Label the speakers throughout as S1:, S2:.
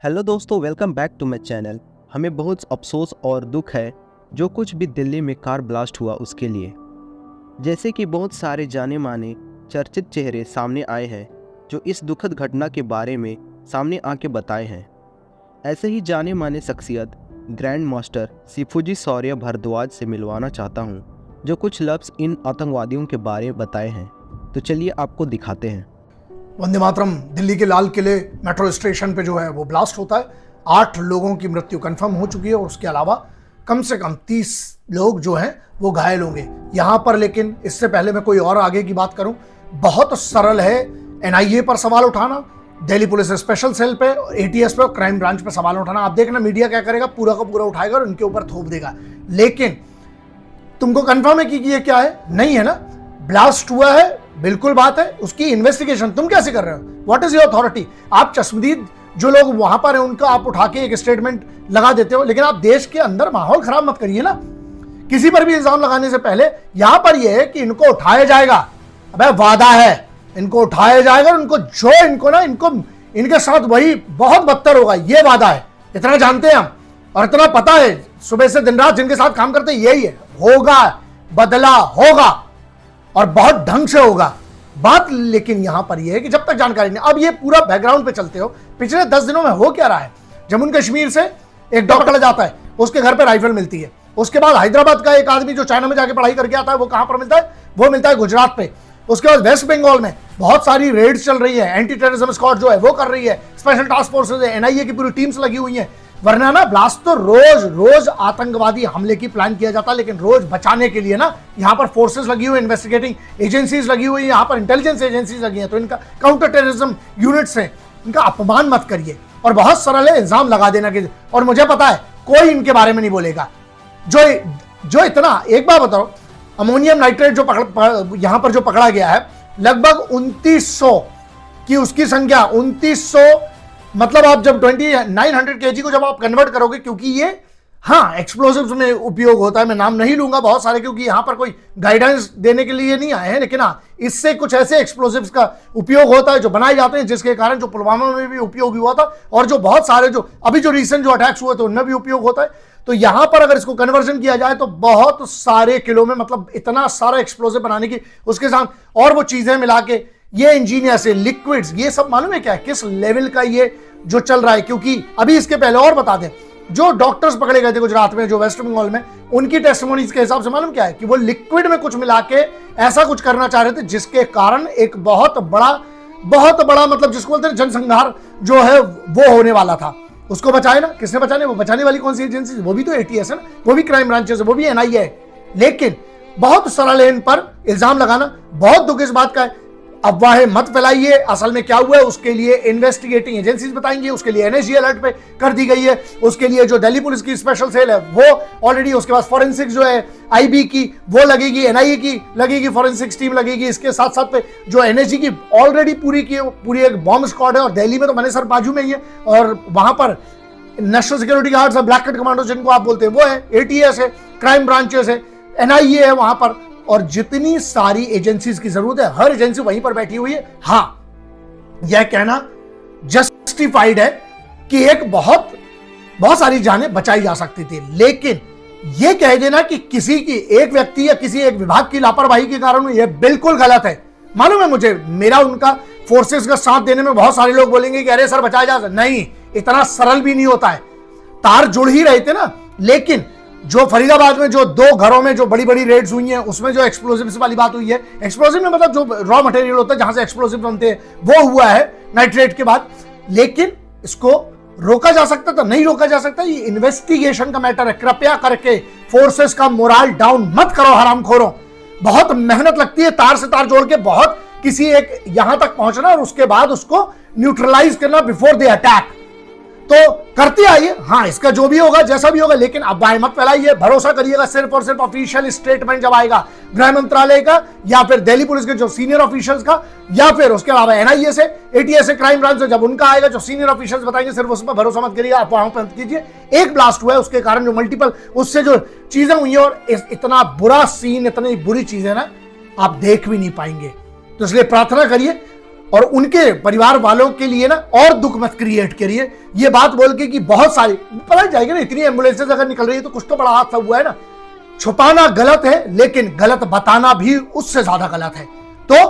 S1: Hello दोस्तों, welcome back to my channel. हमें बहुत अफसोस और दुख है जो कुछ भी दिल्ली में कार ब्लास्ट हुआ उसके लिए। जैसे कि बहुत सारे जाने माने चर्चित चेहरे सामने आए हैं जो इस दुखद घटना के बारे में सामने आके बताए हैं। ऐसे ही जाने माने शख्सियत ग्रैंड मास्टर शिफूजी शौर्य भारद्वाज से मिलवाना चाहता हूँ, जो कुछ लफ्ज़ इन आतंकवादियों के बारे में बताए हैं। तो चलिए आपको दिखाते हैं।
S2: वंदे मातरम। दिल्ली के लाल किले मेट्रो स्टेशन पे जो है वो ब्लास्ट होता है। 8 लोगों की मृत्यु कंफर्म हो चुकी है और उसके अलावा कम से कम 30 लोग जो हैं वो घायल होंगे यहाँ पर। लेकिन इससे पहले मैं कोई और आगे की बात करूं, बहुत सरल है एनआईए पर सवाल उठाना, दिल्ली पुलिस स्पेशल सेल पे, एटीएस पे और क्राइम ब्रांच पे सवाल उठाना। आप देखना मीडिया क्या करेगा, पूरा का पूरा उठाएगा और उनके ऊपर थोप देगा। लेकिन तुमको कंफर्म है कि ये क्या है? नहीं है ना। ब्लास्ट हुआ है, बिल्कुल बात है। उसकी इन्वेस्टिगेशन तुम कैसे कर रहे हो? What is your authority? आप चश्मदीद जो लोग वहां पर हैं उनका आप उठा के एक स्टेटमेंट लगा देते हो, लेकिन आप देश के अंदर माहौल खराब मत करिए ना। किसी पर भी इल्जाम लगाने से पहले यहां पर यह है कि इनको उठाया जाएगा। अबे वादा है, इनको उठाया जाएगा और इनको जो इनको इनके साथ वही बहुत बदतर होगा, ये वादा है। इतना जानते हैं हम और इतना पता है, सुबह से दिन रात जिनके साथ काम करते हैं यही है। होगा, बदला होगा और बहुत ढंग से होगा बात। लेकिन यहां पर यह है कि जब तक जानकारी नहीं। अब ये पूरा बैकग्राउंड पे चलते हो, पिछले 10 दिनों में हो क्या रहा है? जम्मू कश्मीर से एक डॉक्टर जाता है, उसके घर पे राइफल मिलती है। उसके बाद हैदराबाद का एक आदमी जो चाइना में जाके पढ़ाई करके आता है, वो कहां पर मिलता है? वो मिलता है गुजरात पे। उसके बाद वेस्ट बंगाल में बहुत सारी रेड्स चल रही है, एंटी टेररिज्म स्क्वाड जो है वो कर रही है, स्पेशल टास्क फोर्सेज है, एनआईए की पूरी टीम्स लगी हुई है। वरना ना ब्लास्ट तो रोज रोज आतंकवादी हमले की प्लान किया जाता है, लेकिन रोज बचाने के लिए ना यहाँ पर फोर्सेस लगी हुई, इन्वेस्टिगेटिंग एजेंसीज लगी हुई, यहाँ पर इंटेलिजेंस एजेंसीज लगी हैं। तो इनका काउंटर टेररिज्म यूनिट्स हैं, इनका अपमान मत करिए। और बहुत सरल है इल्जाम लगा देना के, और मुझे पता है कोई इनके बारे में नहीं बोलेगा। जो इतना, एक बात बताओ, अमोनियम नाइट्रेट जो यहां पर जो पकड़ा गया है, लगभग 2900 की उसकी संख्या, 2900 मतलब आप जब 2900 kg को जब आप कन्वर्ट करोगे, क्योंकि ये हाँ एक्सप्लोसिव्स में उपयोग होता है। मैं नाम नहीं लूंगा बहुत सारे, क्योंकि यहां पर कोई गाइडेंस देने के लिए नहीं आए हैं, लेकिन हाँ इससे कुछ ऐसे एक्सप्लोसिव्स का उपयोग होता है जो बनाए जाते हैं, जिसके कारण जो पुलवामा में भी उपयोग हुआ था और जो बहुत सारे जो अभी जो रिसेंट जो अटैक्स हुए थे उनमें भी उपयोग होता है। तो यहां पर अगर इसको कन्वर्जन किया जाए तो बहुत सारे किलो में, मतलब इतना सारा एक्सप्लोसिव बनाने की, उसके साथ और वो चीजें मिला के ये इंजीनियर्स है, लिक्विड्स, ये सब मालूम है क्या किस लेवल का ये जो चल रहा है। क्योंकि अभी इसके पहले और बता दें, जो डॉक्टर्स पकड़े गए थे गुजरात में, जो वेस्ट बंगाल में, उनकी टेस्टिमोनीज के हिसाब से मालूम क्या है कि वो लिक्विड में कुछ मिला के ऐसा कुछ करना चाह रहे थे, जिसके कारण एक बहुत बड़ा मतलब जिसको बोलते हैं जनसंहार जो है वो होने वाला था। उसको बचाए ना, किसने बचाने? वो बचाने वाली कौन सी एजेंसी? वो भी तो एटीएस है ना, वो भी क्राइम ब्रांचेस है, वो भी एनआईए है। लेकिन बहुत सरल है इन पर इल्जाम लगाना। बहुत दुख इस बात का है, अफवाहें मत फैलाइए। असल में क्या हुआ है उसके लिए इन्वेस्टिगेटिंग एजेंसीज बताएंगी। उसके लिए एनएसजी अलर्ट पे कर दी गई है। उसके लिए जो दिल्ली पुलिस की स्पेशल सेल है वो ऑलरेडी, उसके बाद फॉरेंसिक जो है आईबी की वो लगेगी, एनआईए की लगेगी, फॉरेंसिक्स टीम लगेगी। इसके साथ साथ पे जो एनएसजी की ऑलरेडी पूरी एक बॉम्ब स्क्वाड है, और दिल्ली में तो मनेसर बाजू में ही है, और वहां पर नेशनल सिक्योरिटी गार्ड्स है, ब्लैक कट कमांडो जिनको आप बोलते हैं वो है, एटीएस है, क्राइम ब्रांचेस है, एनआईए है वहां पर, और जितनी सारी एजेंसीज की जरूरत है हर एजेंसी वहीं पर बैठी हुई है। हां, यह कहना जस्टिफाइड है कि एक बहुत सारी जानें बचाई जा सकती थी, लेकिन यह कह देना कि किसी की, एक व्यक्ति या किसी एक विभाग की लापरवाही के कारण यह बिल्कुल गलत है। मालूम है मुझे, मेरा उनका फोर्सेस का साथ देने में बहुत सारे लोग बोलेंगे कि अरे सर बचाया जा सकता, नहीं, इतना सरल भी नहीं होता है। तार जुड़ ही रहे थे ना। लेकिन जो फरीदाबाद में जो 2 घरों में जो बड़ी बड़ी रेड्स हुई हैं, उसमें जो एक्सप्लोसिव्स वाली बात हुई है, एक्सप्लोसिव में मतलब जो रॉ मटेरियल होता है जहां से एक्सप्लोसिव बनते हैं, वो हुआ है नाइट्रेट के बाद। लेकिन इसको रोका जा सकता था? नहीं रोका जा सकता। ये इन्वेस्टिगेशन का मैटर है। कृपया करके फोर्सेस का मोरल डाउन मत करो हरामखोरों। बहुत मेहनत लगती है तार से तार जोड़ के, बहुत किसी एक यहां तक पहुंचना और उसके बाद उसको न्यूट्रलाइज करना बिफोर द अटैक। तो करते आइए, हाँ इसका जो भी होगा जैसा भी होगा, लेकिन अब बाय मत फैलाइए। भरोसा करिएगा सिर्फ और सिर्फ ऑफिशियल स्टेटमेंट जब आएगा गृह मंत्रालय का, या फिर दिल्ली पुलिस के जो सीनियर ऑफिशियल्स का, या फिर उसके अलावा एनआईए से, एटीएस से, क्राइम ब्रांच से जब उनका आएगा, जो सीनियर ऑफिशियल्स बताएंगे, सिर्फ उस पर भरोसा मत करिएगा, अफवाहों पर मत कीजिए। एक ब्लास्ट हुआ है, उसके कारण जो मल्टीपल उससे जो चीजें हुई है, और इतना बुरा सीन, इतनी बुरी चीजें ना आप देख भी नहीं पाएंगे। तो इसलिए प्रार्थना करिए, और उनके परिवार वालों के लिए ना और दुख मत क्रिएट करिए ये बात बोल के कि बहुत सारी पता जाएगा ना, इतनी एम्बुलेंसेज अगर निकल रही है तो कुछ तो बड़ा हादसा हुआ है ना। छुपाना गलत है, लेकिन गलत बताना भी उससे ज्यादा गलत है। तो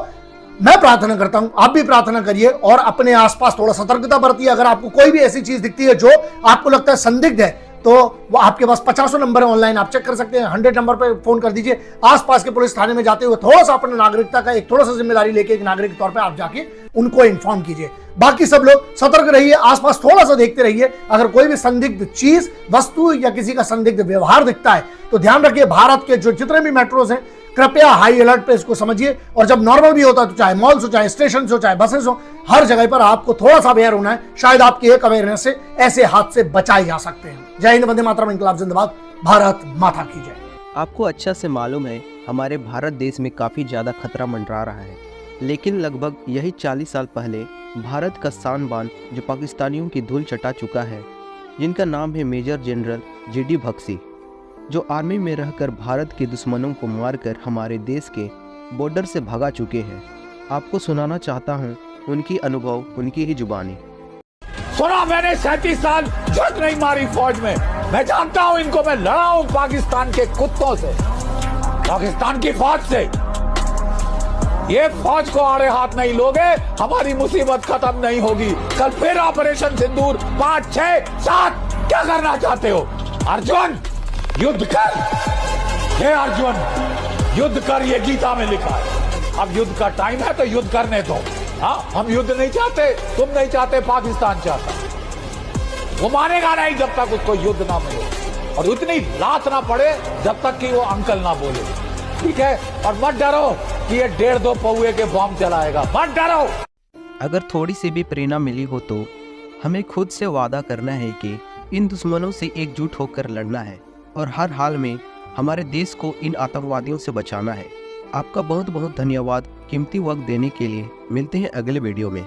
S2: मैं प्रार्थना करता हूं, आप भी प्रार्थना करिए और अपने आसपास थोड़ा सतर्कता बरतिए। अगर आपको कोई भी ऐसी चीज दिखती है जो आपको लगता है संदिग्ध है, तो वो आपके पास 50 नंबर है ऑनलाइन, आप चेक कर सकते हैं। 100 नंबर पे फोन कर दीजिए। आसपास के पुलिस थाने में जाते हुए थोड़ा सा अपने नागरिकता का एक थोड़ा सा जिम्मेदारी लेके एक नागरिक के तौर पे आप जाके उनको इन्फॉर्म कीजिए। बाकी सब लोग सतर्क रहिए, आसपास थोड़ा सा देखते रहिए। अगर कोई भी संदिग्ध चीज, वस्तु या किसी का संदिग्ध व्यवहार दिखता है तो ध्यान रखिए, भारत के जो जितने भी मेट्रोज हैं कृपया हाई अलर्ट पे इसको समझिए। और जब नॉर्मल भी होता है तो चाहे मॉल्स हो, चाहे स्टेशन हो, चाहे बसेस हो, हर जगह पर आपको थोड़ा सा अवेयर होना है। शायद आपकी एक अवेयरनेस से ऐसे हादसे बचाए जा सकते हैं। जय हिंद, वंदे मातरम, इंकलाब जिंदाबाद, भारत माता की जय।
S1: आपको अच्छा से मालूम है हमारे भारत देश में काफ़ी ज़्यादा खतरा मंडरा रहा है, लेकिन लगभग यही 40 साल पहले भारत का शान बान जो पाकिस्तानियों की धूल चटा चुका है, जिनका नाम है मेजर जनरल GD बख्शी, जो आर्मी में रहकर भारत के दुश्मनों को मारकर हमारे देश के बॉर्डर से भगा चुके हैं। आपको सुनाना चाहता हूं उनकी अनुभव, उनकी ही जुबानी।
S3: सुना मैंने 37 साल जंग नहीं मारी फौज में, मैं जानता हूं इनको, मैं लड़ा हूं पाकिस्तान के कुत्तों से, पाकिस्तान की फौज से। ये फौज को आड़े हाथ नहीं लोगे, हमारी मुसीबत खत्म नहीं होगी। कल फिर ऑपरेशन सिंदूर 5, 6, 7 क्या करना चाहते हो? अर्जुन युद्ध कर, हे अर्जुन युद्ध कर, ये गीता में लिखा है। अब युद्ध का टाइम है तो युद्ध करने दो। हाँ, हम युद्ध नहीं चाहते, तुम नहीं चाहते, पाकिस्तान चाहता। वो मानेगा नहीं जब तक उसको युद्ध ना मिले, और उतनी लात ना पड़े जब तक कि वो अंकल ना बोले, ठीक है? और मत डरो कि ये 1.5-2 पौए के बम चलाएगा, मत डरो।
S1: अगर थोड़ी सी भी प्रेरणा मिली हो तो हमें खुद से वादा करना है कि इन दुश्मनों से एकजुट होकर लड़ना है और हर हाल में हमारे देश को इन आतंकवादियों से बचाना है। आपका बहुत बहुत धन्यवाद कीमती वक्त देने के लिए। मिलते हैं अगले वीडियो में।